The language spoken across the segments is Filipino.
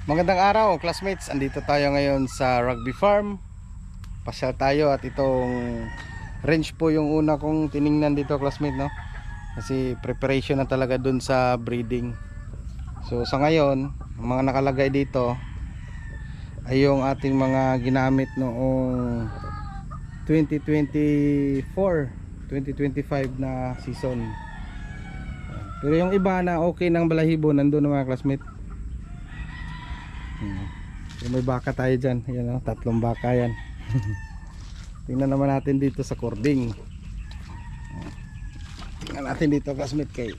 Magandang araw classmates, andito tayo ngayon sa Rugby Farm. Pasyal tayo at itong range po yung una kong tiningnan dito classmate, no? Kasi preparation na talaga dun sa breeding. So sa ngayon, ang mga nakalagay dito ay yung ating mga ginamit noong 2024, 2025 na season. Pero yung iba na okay ng balahibo nandun na mga classmate. May baka tayo dyan. Ayan, 3 baka yan. Tingnan naman natin dito sa cording. Tingnan natin dito classmate kay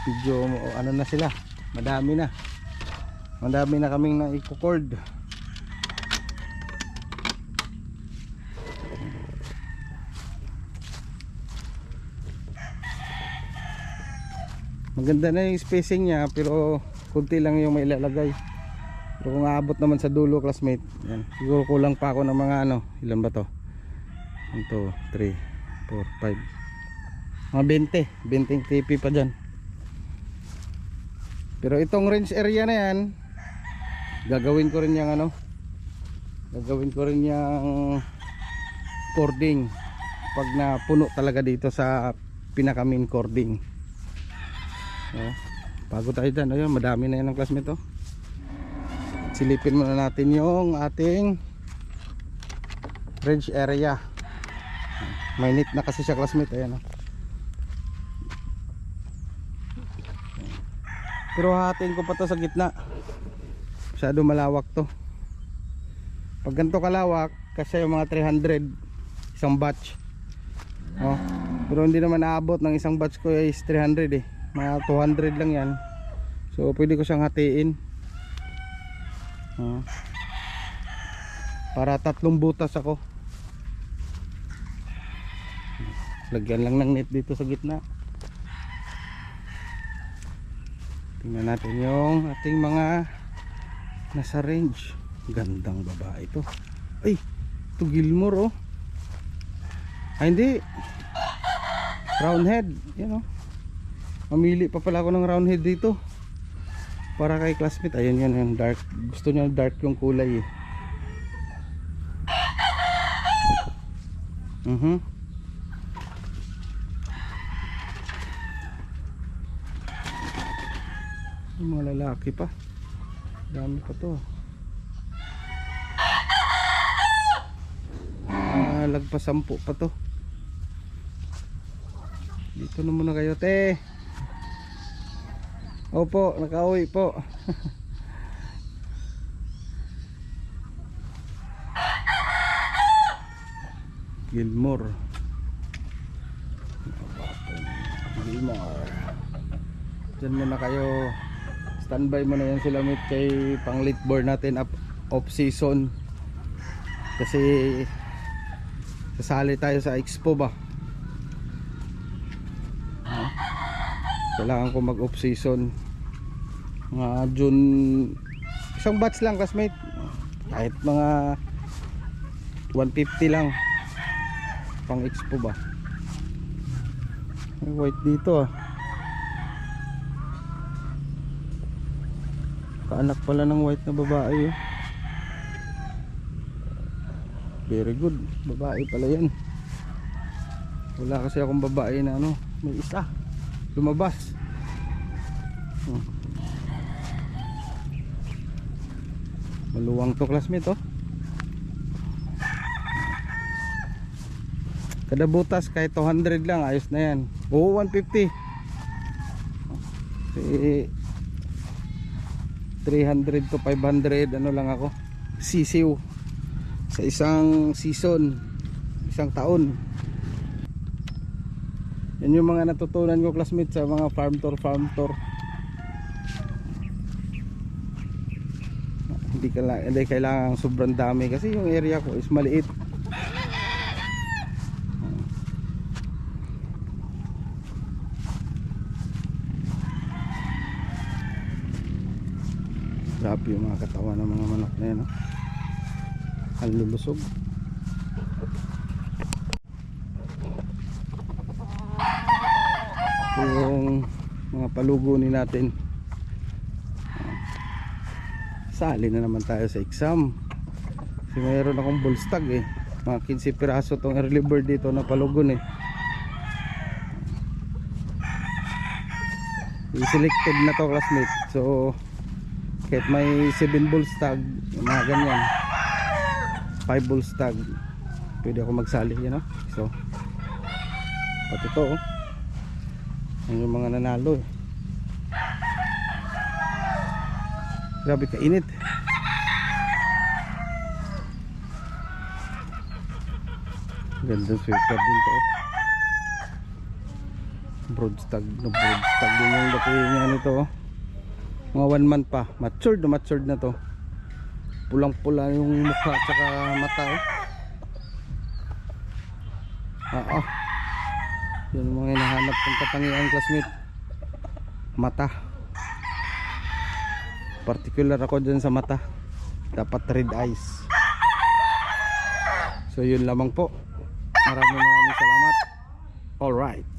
medyo ano na sila, madami na kaming na i-cord. Maganda na yung spacing niya pero kunti lang yung may ilalagay. Pero kung aabot naman sa dulo classmate, yan, siguro kulang pa ako ng mga ano, ilan ba to? 1, 2, 3, 4, 5, mga 20 TP pa dyan. Pero itong range area na yan, gagawin ko rin yung ano, cording pag napuno talaga dito sa pinaka main cording. Bago tayo dyan, ayun, madami na yan ang classmate, oh. Silipin muna natin yung ating range area. Mainit na kasi siya classmate, ayan, oh. Pero hahatiin ko pa to sa gitna, masyado malawak to. Pag ganito kalawak kasi yung mga 300 isang batch, oh. Pero hindi naman aabot ng isang batch ko is 300 eh, mga 200 lang yan. So pwede ko siyang hatiin, para 3 butas ako. Lagyan lang ng net dito sa gitna. Tingnan natin yung ating mga nasa range. Gandang babae ito. Ay, ito Gilmore, oh. Ay hindi, round head, yan, oh. Mamili pa pala ako ng round head dito para kay classmate. Ayun yan, yung dark. Gusto niya dark yung kulay eh. Yung mga lalaki pa, dami pa to. Lagpas 10 pa to. Dito na muna kayo, te. Opo, nakauwi po. Gilmore. Diyan muna kayo. Standby muna yan sila mit kay pang late board natin off season. Kasi sasali tayo sa expo ba. Kailangan ko mag off season mga June, isang batch lang classmate, kahit mga 150 lang pang expo ba. May white dito, kaanak pala ng white na babae, oh. Very good, babae pala yan. Wala kasi akong babae na ano, may isa lumabas. Maluwang to classmate, oh. Kada butas kahit 200 lang, ayos na yan. Oo, 150. 300 to 500 ano lang ako sisiw sa isang season, isang taon. Yan yung mga natutunan ko classmate sa mga farm tour. Hindi kailangan sobrang dami kasi yung area ko is maliit. Grabe yung mga katawan ng mga manok na yan, oh. Ang lulusog. Yung mga palugunin natin Sali na naman tayo sa exam. Kasi mayroon akong bullstag eh. Mga 15 piraso tong early bird dito na palugon eh. I-selected na to classmate. So kahit may 7 bullstag, mga ganyan, 5 bullstag, pwede ako magsali, you know? So pati ito oh, yung mga nanalo eh. Grabe kainit. Gandang sweater din to oh. Broadstag din yung laki niya nito oh. Mga 1 month pa, matured na to. Pulang pula yung mukha at saka mata oh. Yun yung mga hinahanap kong katangian classmate, mata. Particular ako dyan sa mata, dapat red eyes. So yun lamang po, maraming salamat. Alright.